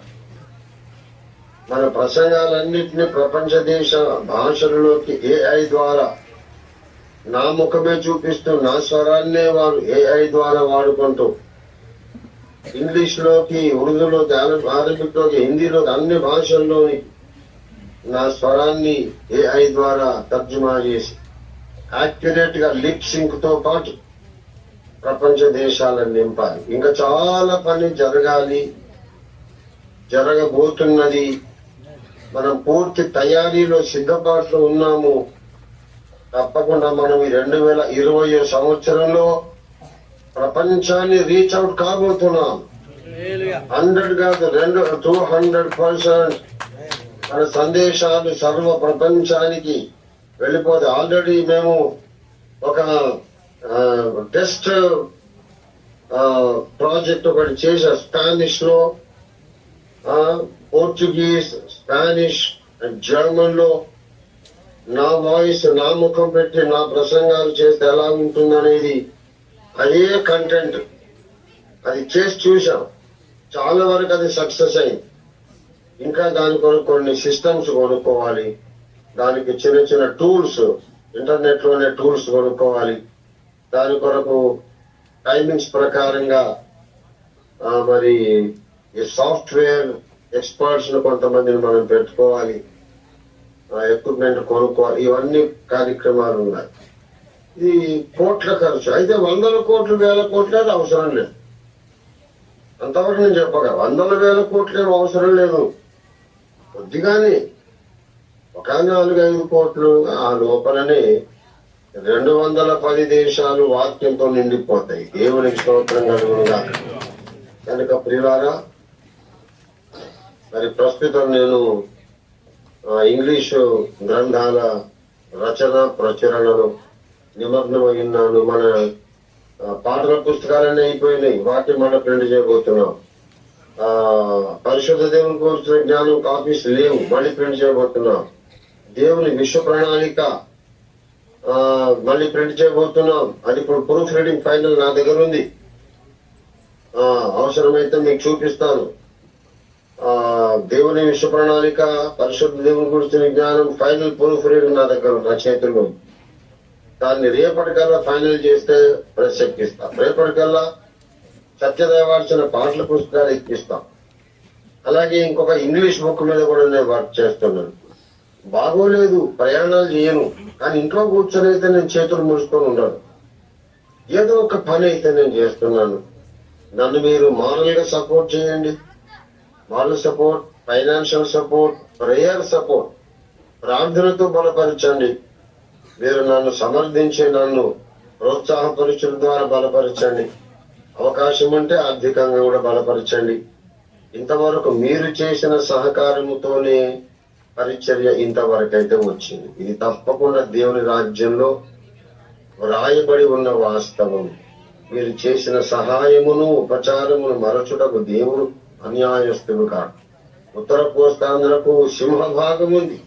మన ప్రసంగాలన్నింటినీ ప్రపంచ దేశ భాషలలోకి ఏఐ ద్వారా, నా ముఖమే చూపిస్తూ నా స్వరాన్నే వారు ఏఐ ద్వారా వాడుకుంటూ ఇంగ్లీష్ లోకి, ఉర్దూలోకి, అరబిక్ లోకి, హిందీలోకి, అన్ని భాషల్లోని నా స్వరాన్ని ఏఐ ద్వారా తర్జుమా చేసి యాక్యురేట్ గా లిప్ సింక్ తో పాటు ప్రపంచ దేశాలను నింపాలి. ఇంకా చాలా పని జరగాలి, జరగబోతున్నది. మనం పూర్తి తయారీలో, సిద్ధపాట్లో ఉన్నాము. తప్పకుండా మనం ఈ 2020 సంవత్సరంలో ప్రపంచాన్ని రీచ్ అవుట్ కాబోతున్నాం. 100 కాదు, 200% మన సందేశాలు సర్వ ప్రపంచానికి వెళ్ళిపోతాయి. ఆల్రెడీ మేము ఒక టెస్ట్ ప్రాజెక్ట్ ఒకటి చేశాం. స్పానిష్ లో, పోర్చుగీస్, స్పానిష్, జర్మన్ లో నా వాయిస్, నా ముఖం పెట్టి నా ప్రసంగాలు చేస్తే ఎలా ఉంటుందనేది అదే కంటెంట్. అది చేసి చూసాం, చాలా వరకు అది సక్సెస్ అయింది. ఇంకా దాని కొరకు కొన్ని సిస్టమ్స్ కొనుక్కోవాలి, దానికి చిన్న చిన్న టూల్స్, ఇంటర్నెట్ లోనే టూల్స్ కొనుక్కోవాలి. దాని కొరకు టైమింగ్స్ ప్రకారంగా మరి ఈ సాఫ్ట్వేర్ ఎక్స్పర్ట్స్ ను కొంతమందిని మనం పెట్టుకోవాలి, ఎక్విప్మెంట్ కొనుక్కోవాలి. ఇవన్నీ కార్యక్రమాలు ఉన్నాయి. ఇది కోట్ల ఖర్చు. అయితే 100 కోట్లు 1000 కోట్లు అది అవసరం లేదు. అంతవరకు నేను చెప్పగా 100,000 కోట్లు అవసరం లేదు. కొద్దిగానే ఒక 4-5 కోట్లు ఆ లోపలనే 210 దేశాలు వాక్యంతో నిండిపోతాయి. దేవునికి స్తోత్రం కలుగునుగా. కనుక ప్రియులారా, మరి ప్రస్తుతం నేను ఇంగ్లీషు గ్రంథాల రచన ప్రచురణలో నిమగ్నమై ఉన్నాను. మన పాటల పుస్తకాలన్నీ అయిపోయినాయి, వాటిని మనం ప్రింట్ చేయబోతున్నాం. పరిశుద్ధ దేవుని కోరుతున్న జ్ఞానం కాపీస్ లేవు, మళ్ళీ ప్రింట్ చేయబోతున్నాం. దేవుని విశ్వ ప్రణాళిక మళ్ళీ ప్రింట్ చేయబోతున్నాం. అది ఇప్పుడు ప్రూఫ్ రీడింగ్ ఫైనల్ నా దగ్గర ఉంది. అవసరమైతే మీకు చూపిస్తాను. దేవుని విశ్వ ప్రణాళిక, పరిశుద్ధ దేవుని గురించిన జ్ఞానం ఫైనల్ ప్రూఫ్ రీడింగ్ నా దగ్గర నా చేతుల్లో. దాన్ని రేపటికల్లా ఫైనల్ చేస్తే ప్రెస్ ఎక్కిస్తా. రేపటికల్లా సత్యదేవాల్సిన పాటల పుస్తకాలు ఎక్కిస్తాం. అలాగే ఇంకొక ఇంగ్లీష్ బుక్ మీద కూడా నేను వర్క్ చేస్తున్నాను. బాగోలేదు, ప్రయాణాలు చేయను, కానీ ఇంట్లో కూర్చొని అయితే నేను చేతులు ముడుచుకొని ఉండను. ఏదో ఒక పని అయితే నేను చేస్తున్నాను. నన్ను మీరు మారల్ గా సపోర్ట్ చేయండి. Moral support, financial support, prayer support, ప్రార్థనతో బలపరచండి. మీరు నన్ను సమర్థించి నన్ను ప్రోత్సాహపరచుల ద్వారా బలపరచండి. అవకాశం ఉంటే ఆర్థికంగా కూడా బలపరచండి. ఇంతవరకు మీరు చేసిన సహకారముతోనే పరిచర్య ఇంతవరకైతే వచ్చింది. ఇది తప్పకుండా దేవుని రాజ్యంలో వ్రాయబడి ఉన్న వాస్తవం. మీరు చేసిన సహాయమును ఉపచారమును మరచుటకు దేవుడు అన్యాయస్తుడు కాదు. ఉత్తర కోస్తాంధ్రకు సింహభాగం ఉంది.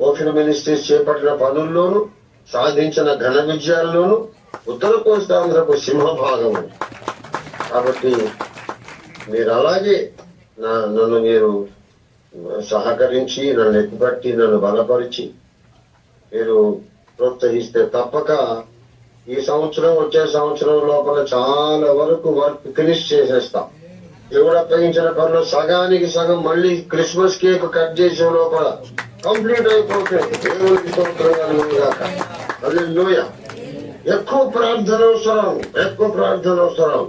ఓషన్ మినిస్ట్రీస్ చేపట్టిన పనుల్లోనూ సాధించిన ఘన విజయాల్లోనూ ఉత్తర కోస్తాంధ్రకు సింహభాగం ఉంది. కాబట్టి మీరు అలాగే నన్ను మీరు సహకరించి, నన్ను ఎత్తుపట్టి, నన్ను బలపరిచి మీరు ప్రోత్సహిస్తే తప్పక ఈ సంవత్సరం, వచ్చే సంవత్సరం లోపల చాలా వరకు వర్క్ ఫినిష్ చేసేస్తాం. దేవుడు అప్పగించిన పనులు సగానికి సగం మళ్ళీ క్రిస్మస్ కేక్ కట్ చేసే లోపల కంప్లీట్ అయిపోతుంది. దేవుడికి హల్లెలూయా. ఎక్కువ ప్రార్థన అవసరం, ఎక్కువ ప్రార్థన అవసరం.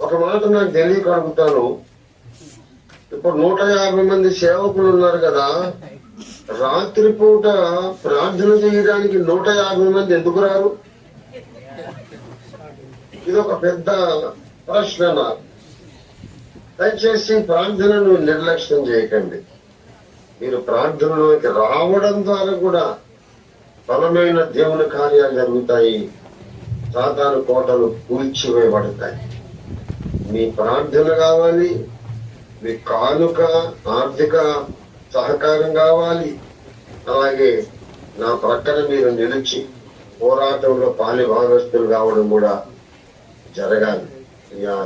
ఒక మాట నాకు తెలియక అడుగుతాను. ఇప్పుడు 150 మంది సేవకులు ఉన్నారు కదా, రాత్రిపూట ప్రార్థన చేయడానికి 150 మంది ఎందుకు రారు? ఇది ఒక పెద్ద ప్రశ్న నాకు. దయచేసి ప్రార్థనను నిర్లక్ష్యం చేయకండి. మీరు ప్రార్థనలోకి రావడం ద్వారా కూడా బలమైన దేవుని కార్యాలు జరుగుతాయి. సాతాను కోటలు కూల్చివేయబడతాయి. మీ ప్రార్థన కావాలి, మీ కానుక ఆర్థిక సహకారం కావాలి. అలాగే నా ప్రక్కన మీరు నిలిచి పోరాటంలో పాలి భాగస్తులు కావడం కూడా జరగాలి.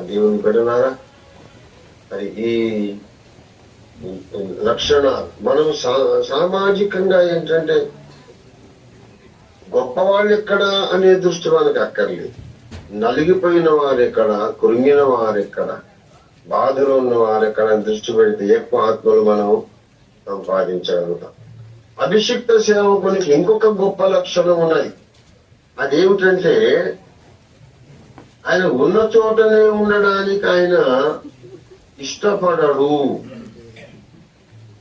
దేవుని బిడ్డలారా, మరి ఈ లక్షణాలు మనం సామాజికంగా ఏంటంటే గొప్పవాళ్ళు ఎక్కడ అనే దృష్టి మనకు అక్కర్లేదు. నలిగిపోయిన వారు ఎక్కడ, కృంగిన వారు ఎక్కడ, బాధలో ఉన్న వారు ఎక్కడ దృష్టి పెడితే ఎక్కువ ఆత్మలు మనం సంపాదించగలుగుతాం. అభిషిక్త సేవకునికి ఇంకొక గొప్ప లక్షణం ఉన్నది. అదేమిటంటే ఆయన ఉన్న చోటనే ఉండడానికి ఆయన ఇష్టపడడు.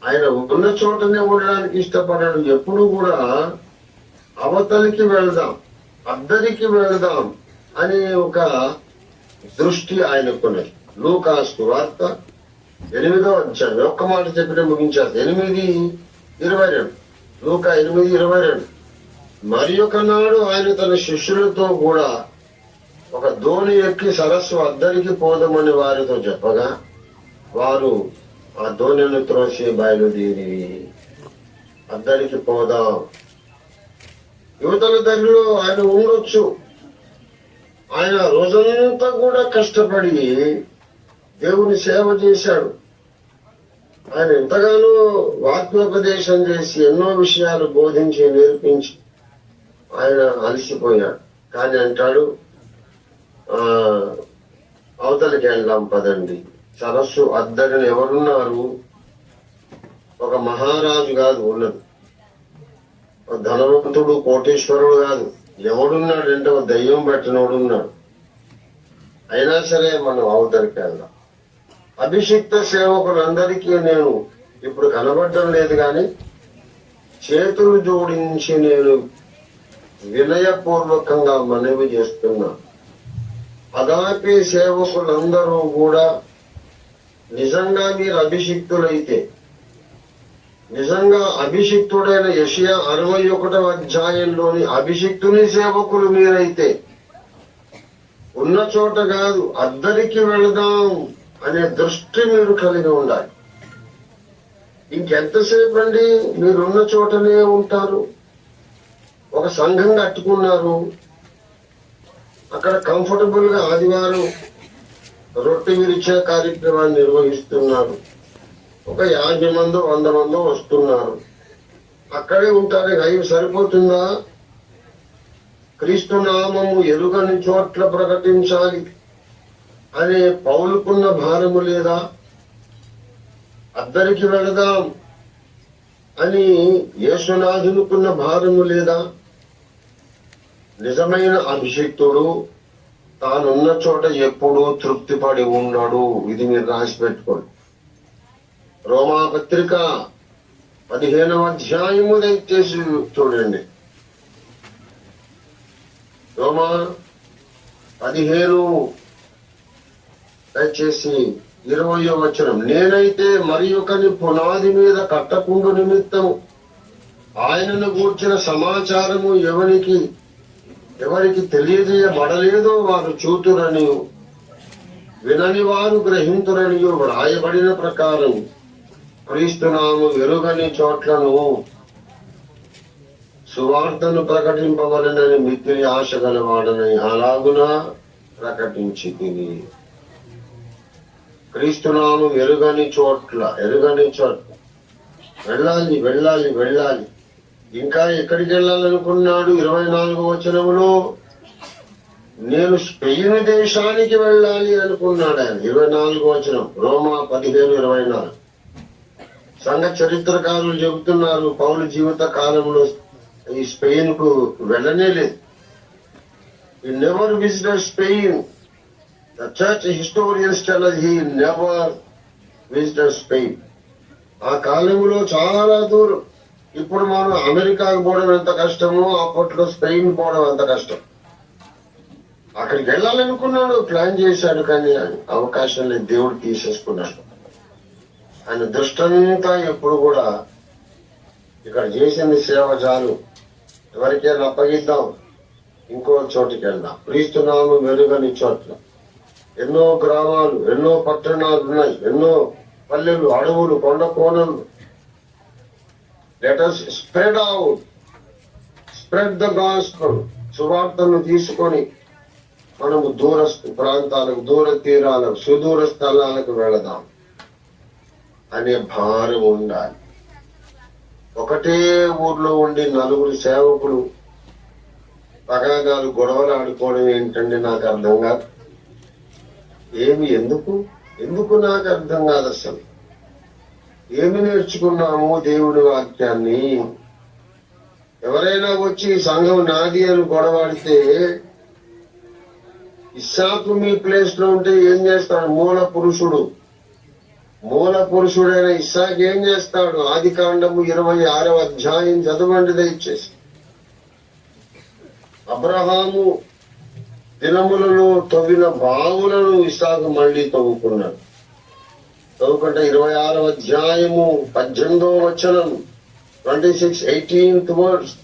ఆయన ఉన్న చోటనే ఉండడానికి ఇష్టపడడు. ఎప్పుడు కూడా అవతలికి వెళదాం, అద్దరికి వెళదాం అనే ఒక దృష్టి ఆయనకున్నది. లూకా సువార్త 8వ అధ్యాయం ఒక్క మాట చెప్పిన ముగించారు. 8:22. లూకా 8:22. మరి ఒక నాడు ఆయన తన శిష్యులతో కూడా ఒక దోణి ఎక్కి సరస్సు అద్దరికి పోదామని వారితో చెప్పగా వారు ఆ దోణిని త్రోసి బయలుదేరి అద్దరికి పోదాం యువతల దరిలో ఆయన ఉండొచ్చు. ఆయన రోజంతా కూడా కష్టపడి దేవుని సేవ చేశాడు. ఆయన ఎంతగానో వాక్యోపదేశం చేసి ఎన్నో విషయాలు బోధించి నేర్పించి ఆయన అలసిపోయాడు. కానీ అంటాడు, అవతలికి వెళ్దాం పదండి. సరస్సు అద్దరిని ఎవరున్నారు? ఒక మహారాజు కాదు ఉన్నది, ఒక ధనవంతుడు కోటేశ్వరుడు కాదు. ఎవడున్నాడంటే ఒక దయ్యం పెట్టినోడున్నాడు. అయినా సరే మనం అవతలికి వెళ్దాం. అభిషిక్త సేవకులందరికీ నేను ఇప్పుడు కనబడటం లేదు, కానీ చేతులు జోడించి నేను వినయపూర్వకంగా మనవి చేస్తున్నా. అగాపే సేవకులందరూ కూడా నిజంగా మీరు అభిషిక్తులైతే, నిజంగా అభిషిక్తుడైన యెషయా 61వ అధ్యాయంలోని అభిషిక్తుని సేవకులు మీరైతే, ఉన్న చోట కాదు అద్దరికి వెళదాం అనే దృష్టి మీరు కలిగి ఉండాలి. ఇంకెంతసేపు అండి మీరున్న చోటనే ఉంటారు? ఒక సంఘం కట్టుకున్నారు, అక్కడ కంఫర్టబుల్ గా ఆదివారం రొట్టె విరిచే కార్యక్రమాన్ని నిర్వహిస్తున్నారు. ఒక 50 మందో 100 మందో వస్తున్నారు, అక్కడే ఉంటారు. అవి సరిపోతుందా? క్రీస్తు నామము ఎరుగని చోట్ల ప్రకటించాలి అనే పౌలుకున్న భారము లేదా? అద్దరికి వెళదాం అని యేసునాథునుకున్న భారము లేదా? నిజమైన అభిషిక్తుడు తానున్న చోట ఎప్పుడూ తృప్తిపడి ఉన్నాడు. ఇది మీరు రాసి పెట్టుకోండి. రోమాపత్రిక 15వ అధ్యాయము దయచేసి చూడండి. రోమా 15 దయచేసి 20వ వచనం. నేనైతే మరి ఒకని పునాది మీద కట్టకుండు నిమిత్తము ఆయనను గూర్చిన సమాచారము ఎవరికి తెలియజేయబడలేదో వారు చూతురని, వినని వారు గ్రహింతురని వ్రాయబడిన ప్రకారం క్రీస్తునాము ఎరుగని చోట్లను సువార్తను ప్రకటింపవలనని మిక్కిలి ఆశ గలవాడని అలాగున ప్రకటించి తిని. క్రీస్తునామం ఎరుగని చోట్ల వెళ్ళాలి వెళ్ళాలి వెళ్ళాలి. ఇంకా ఎక్కడికి వెళ్ళాలనుకున్నాడు? 24వ వచనములో నేను స్పెయిన్ దేశానికి వెళ్ళాలి అనుకున్నాడు ఆయన. 24వ వచనం, రోమా 15:24. సంఘ చరిత్రకారులు చెబుతున్నారు పౌలు జీవిత కాలంలో ఈ స్పెయిన్ కు వెళ్ళనే లేదు. He never visited Spain. The church historians tell us he never visited Spain. ఆ కాలంలో చాలా దూరం. ఇప్పుడు మనం అమెరికాకు పోవడం ఎంత కష్టమో అప్పట్లో స్పెయిన్ పోవడం ఎంత కష్టం. అక్కడికి వెళ్ళాలనుకున్నాడు, ప్లాన్ చేశాడు, కానీ అవకాశం లేదు, దేవుడు తీసేసుకున్నాడు. ఆయన దృష్టంతా ఎప్పుడు కూడా ఇక్కడ చేసింది సేవ చాలు, ఎవరికైనా అప్పగిద్దాం, ఇంకో చోటికి వెళ్దాం. క్రీస్తునామం వెలుగని చోట్ల ఎన్నో గ్రామాలు, ఎన్నో పట్టణాలు ఉన్నాయి, ఎన్నో పల్లెలు, అడవులు, కొండ కోనలు. Let us spread out, spread the gospel. సువార్తను తీసుకొని మనము దూర ప్రాంతాలకు, దూర తీరాలకు, సుదూర స్థలాలకు వెళదాం అనే భారం ఉండాలి. ఒకటే ఊర్లో ఉండి 4 సేవకులు తగాదాలు, గొడవలు ఆడుకోవడం ఏంటండి? నాకు అర్థం కాదు. ఎందుకు నాకు అర్థం కాదు అసలు. ఏమి నేర్చుకున్నాము దేవుడి వాక్యాన్ని? ఎవరైనా వచ్చి సంఘం నాది అని గొడవాడితే, ఇస్సాకు మీ ప్లేస్ లో ఉంటే ఏం చేస్తాడు? మూల పురుషుడైన ఇస్సాకు ఏం చేస్తాడు? ఆదికాండము 26వ అధ్యాయం చదవండి దయచేసి. అబ్రహాము దినములలో తవ్విన బావులను ఇస్సాకు మళ్లీ తవ్వుకున్నాడు. చదువుకుంటే 26వ అధ్యాయము 18వ వచనం, 26:18 వర్డ్స్.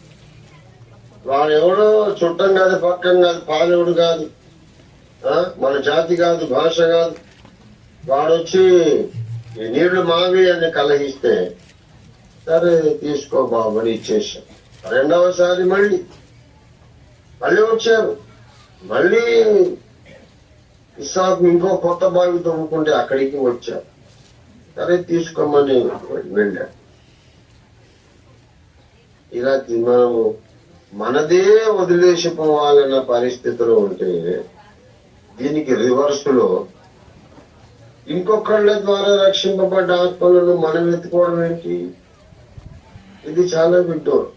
వాడెవడో చుట్టం కాదు, పక్కం కాదు, పాలెవుడు కాదు, మన జాతి కాదు, భాష కాదు. వాడొచ్చి ఈ నీళ్లు మావి అని కలహిస్తే, సరే తీసుకో బాబు అని ఇచ్చేసాం. రెండవసారి మళ్ళీ మళ్ళీ వచ్చారు. మళ్ళీ ఇస్సాకు ఇంకో కొత్త బావి తవ్వుకుంటే అక్కడికి వచ్చారు. సరే తీసుకోమని వెళ్ళాడు. ఇలా మనము మనదే వదిలేసిపోవాలన్న పరిస్థితిలో ఉంటే దీనికి రివర్స్ లో ఇంకొకళ్ళ ద్వారా రక్షింపబడ్డ ఆత్మలను మనం ఎత్తుకోవడం ఏంటి? ఇది చాలా విడ్డూరం.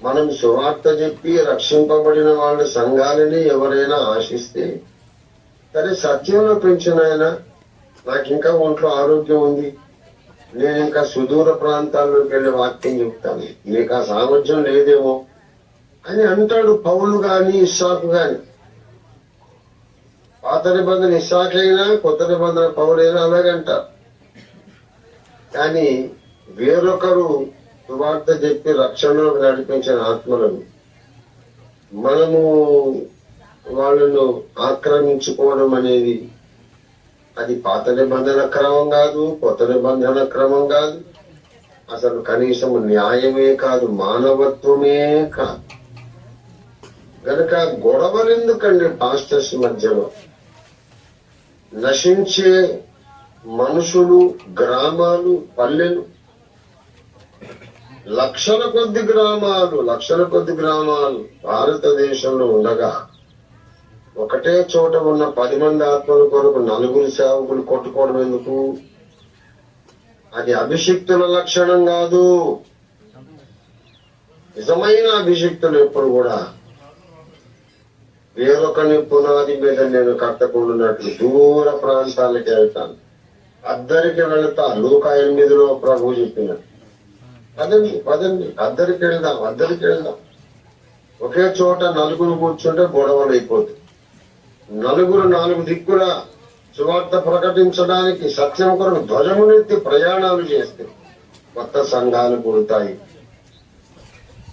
మనం సువార్త చెప్పి రక్షింపబడిన వాళ్ళ సంఘాలని ఎవరైనా ఆశిస్తే, సరే సత్యంలో పెంచిన ఆయన, నాకు ఇంకా ఒంట్లో ఆరోగ్యం ఉంది, నేను ఇంకా సుదూర ప్రాంతాల్లోకి వెళ్ళి వాక్యం చెప్తాను, నీకు ఆ సామర్థ్యం లేదేమో అని అంటాడు పౌలు గాని ఇస్సాకు గాని. పాత నిబంధన ఇస్సాకైనా కొత్త నిబంధన పౌలైనా అలాగంటారు. కానీ వేరొకరు సువార్త చెప్పి రక్షణలోకి నడిపించిన ఆత్మలను మనము వాళ్ళను ఆక్రమించుకోవడం అనేది అది పాత నిబంధన క్రమం కాదు, కొత్త నిబంధన క్రమం కాదు, అసలు కనీసం న్యాయమే కాదు, మానవత్వమే కాదు. గనక గొడవలు ఎందుకండి పాస్టర్స్ మధ్యలో? నశించే మనుషులు, గ్రామాలు, పల్లెలు, లక్షల కొద్ది గ్రామాలు భారతదేశంలో ఉండగా ఒకటే చోట ఉన్న 10 మంది ఆత్మల కొరకు 4 సేవకులు కొట్టుకోవడం ఎందుకు? అది అభిషిక్తుల లక్షణం కాదు. నిజమైన అభిషిక్తులు ఎప్పుడు కూడా వేరొకని పునాది మీద నేను కట్టకుండాన్నట్లు దూర ప్రాంతాలకి వెళ్తాను, అద్దరికి వెళతా. లూకా 8లో ప్రభు చెప్పినట్టు పదండి అద్దరికి వెళ్దాం. ఒకే చోట 4 కూర్చుంటే గొడవలు అయిపోతుంది. 4 దిక్కుల సువార్త ప్రకటించడానికి సత్యం కొరకు ధ్వజమునెత్తి ప్రయాణాలు చేస్తే కొత్త సంఘాలు పుడతాయి,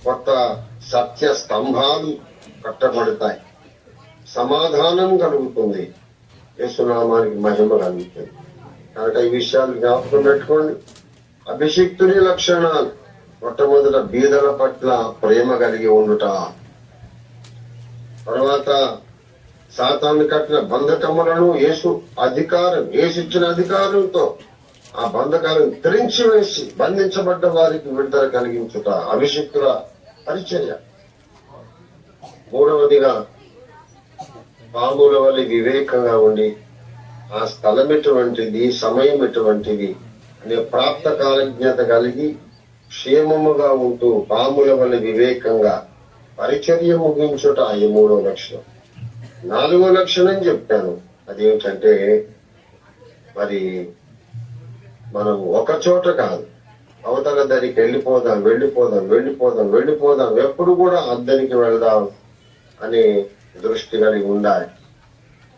కొత్త సత్య స్తంభాలు కట్టబడతాయి, సమాధానం కలుగుతుంది, యేసునామానికి మహిమ కలుగుతుంది. కనుక ఈ విషయాలు జ్ఞాపకం పెట్టుకోండి. అభిషిక్తుని లక్షణాలు: మొట్టమొదట బీదల పట్ల ప్రేమ కలిగి ఉండుట, తర్వాత సాతాను కట్టిన బంధకములను యేసిచ్చిన అధికారంతో ఆ బంధకాలను తెరించి వేసి బంధించబడ్డ వారికి విడుదల కలిగించుట అభిషిక్తుల పరిచర్య. మూడవదిగా పాముల వల్ల వివేకంగా ఉండి ఆ స్థలం ఎటువంటిది, సమయం ఎటువంటిది అనే ప్రాప్త కాలజ్ఞత కలిగి క్షేమముగా ఉంటూ పాముల వల్ల వివేకంగా పరిచర్య ముగించుట ఈ 3వ లక్షణం. 4వ లక్షణం చెప్పాను, అదేమిటంటే మరి మనం ఒక చోట కాదు, అవతల దానికి వెళ్ళిపోదాం, ఎప్పుడు కూడా అద్దరికి వెళదాం అనే దృష్టి కలిగి ఉండాలి.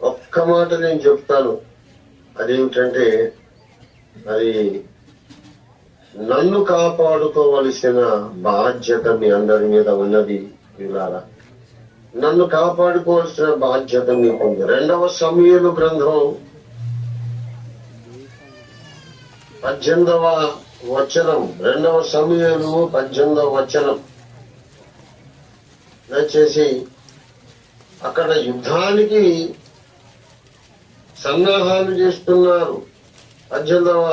ఒక్క మాట నేను చెప్తాను, అదేమిటంటే మరి నన్ను కాపాడుకోవలసిన బాధ్యత మీ అందరి మీద ఉన్నది. వీళ్ళారా, నన్ను కాపాడుకోవాల్సిన బాధ్యత మీకు ఉంది. 2వ సమూయేలు గ్రంథం 18వ వచనం, 2వ సమూయేలు 18వ వచనం. దయచేసి అక్కడ యుద్ధానికి సన్నాహాలు చేస్తున్నారు. 18వ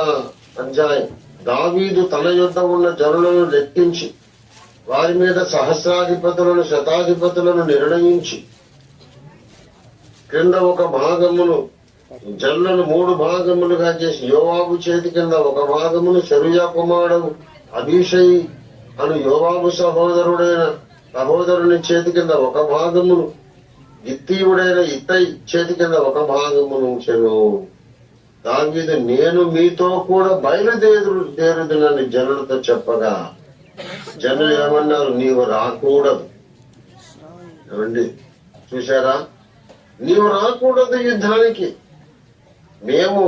అధ్యాయం. దావీదు తన యుద్ధ ఉన్న జనులను లెక్కించి వారి మీద సహస్రాధిపతులను శతాధిపతులను నిర్ణయించి క్రింద ఒక భాగమును జనులను 3 భాగములుగా చేసి యోవాబు చేతి కింద ఒక భాగమును సెరూయా కుమారుడు అబీషయి అను యోవాబు సహోదరుని చేతి కింద ఒక భాగమును, గిత్తీయుడైన ఇత్తై చేతి కింద ఒక భాగమును ఉంచెను. దావీదు నేను మీతో కూడా బయలుదేరుదునని జనులతో చెప్పగా జనులు ఏమన్నారు? నీవు రాకూడదు. ఏమండి, చూశారా? నీవు రాకూడదు యుద్ధానికి. మేము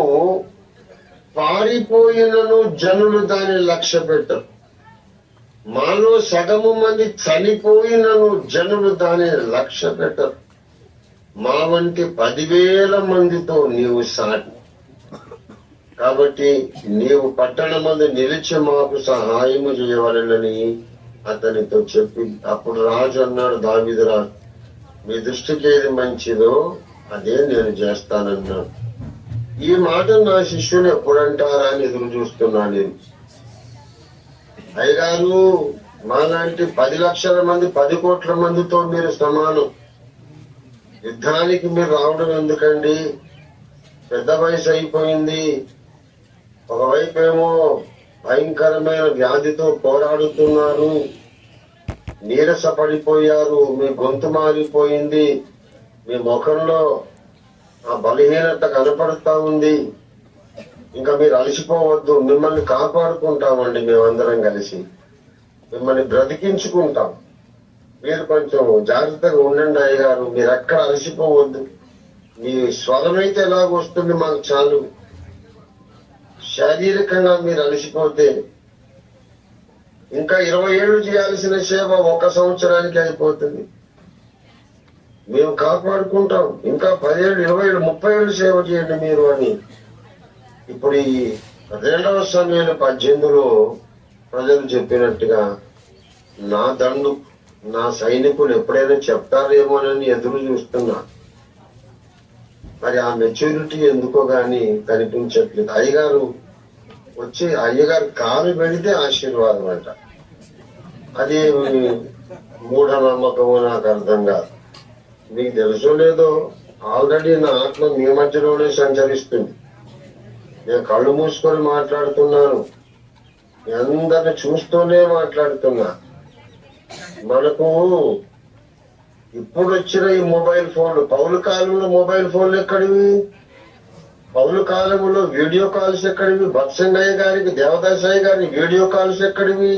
పారిపోయినను జనులు దాన్ని లక్ష్య పెట్టరు. మాలో సగము మంది చనిపోయినను జనులు దాన్ని లక్ష్య పెట్టరు. మా వంటి 10,000 మందితో నీవు సాటి. కాబట్టి నీవు పట్టణమందు నిలిచి మాకు సహాయము చేయవలెనని అతనితో చెప్పి, అప్పుడు రాజు అన్నాడు, దావీదురా మీ దృష్టికి ఏది మంచిదో అదే నేను చేస్తానన్నాను. ఈ మాట నా శిష్యులు ఎప్పుడంటారా అని ఎదురు చూస్తున్నా నేను. అయ్యగారు, మాలాంటి 10 లక్షల మంది 10 కోట్ల మందితో మీరు సమానం. యుద్ధానికి మీరు రావడం ఎందుకండి? పెద్ద వయసు అయిపోయింది. ఒకవైపు ఏమో భయంకరమైన వ్యాధితో పోరాడుతున్నారు, నీరస పడిపోయారు, మీ గొంతు మారిపోయింది, మీ ముఖంలో ఆ బలహీనత కనపడుతా ఉంది. ఇంకా మీరు అలసిపోవద్దు, మిమ్మల్ని కాపాడుకుంటామండి. మేమందరం కలిసి మిమ్మల్ని బ్రతికించుకుంటాం. మీరు కొంచెం జాగ్రత్తగా ఉండండి అయ్యగారు, మీరు ఎక్కడ అలసిపోవద్దు. మీ స్వరం అయితే ఎలాగొస్తుంది మాకు చాలు. శారీరకంగా మీరు అలసిపోతే ఇంకా 20 ఏళ్ళు చేయాల్సిన సేవ 1 సంవత్సరానికి అయిపోతుంది. మేము కాపాడుకుంటాం. ఇంకా 10 ఏళ్ళు, 20 ఏళ్ళు, 30 ఏళ్ళు సేవ చేయండి మీరు అని. ఇప్పుడు ఈ 2వ సమయంలో 18లో ప్రజలు చెప్పినట్టుగా నా దండు, నా సైనికులు ఎప్పుడైనా చెప్తారేమోనని ఎదురు చూస్తున్నా. మరి ఆ మెచ్యూరిటీ ఎందుకో గాని కనిపించట్లేదు. అయ్యగారు వచ్చి అయ్యగారు కాలు పెడితే ఆశీర్వాదం అంట. అది మూఢనమ్మకమో నాకు అర్థం కాదు. మీకు తెలుసో లేదో, ఆల్రెడీ నా ఆత్మ మీ మధ్యలోనే సంచరిస్తుంది. నేను కళ్ళు మూసుకొని మాట్లాడుతున్నాను, అందరిని చూస్తూనే మాట్లాడుతున్నా. మనకు ఇప్పుడు వచ్చిన ఈ మొబైల్ ఫోన్లు, పౌలు కాలంలో మొబైల్ ఫోన్లు ఎక్కడివి? పౌలు కాలంలో వీడియో కాల్స్ ఎక్కడివి? భక్సంగయ్య గారికి, దేవదాసయ్య గారికి వీడియో కాల్స్ ఎక్కడివి?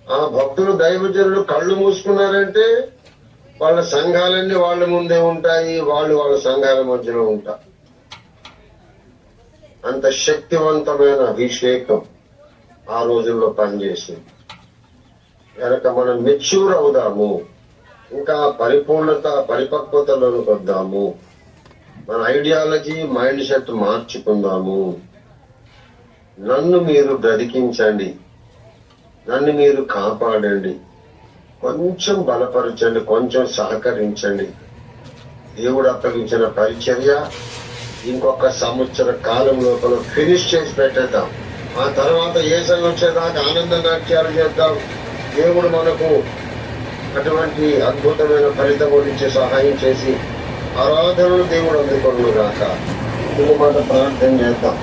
ఆ భక్తులు, దైవజనులు కళ్ళు మూసుకున్నారంటే వాళ్ళ సంఘాలన్నీ వాళ్ళ ముందే ఉంటాయి, వాళ్ళు వాళ్ళ సంఘాల మధ్యలో ఉంటారు. అంత శక్తివంతమైన అభిషేకం ఆ రోజుల్లో పనిచేసింది. కనుక మనం మెచ్యూర్ అవుదాము, ఇంకా పరిపూర్ణత, పరిపక్వతలోకి వద్దాము. మన ఐడియాలజీ, మైండ్ సెట్ మార్చుకుందాము. నన్ను మీరు బ్రతికించండి, నన్ను మీరు కాపాడండి, కొంచెం బలపరచండి, కొంచెం సహకరించండి. దేవుడు అప్పగించిన పరిచర్య ఇంకొక సంవత్సర కాలం లోపల ఫినిష్ చేసి పెట్టేద్దాం. ఆ తర్వాత ఏసై వచ్చేదాకా ఆనంద నాట్యాలు చేద్దాం. దేవుడు మనకు అటువంటి అద్భుతమైన ఫలితం గురించి సహాయం చేసి ఆరాధనలు దేవుడు అందుకొను గాక. ఇది మాట ప్రార్థన చేద్దాం.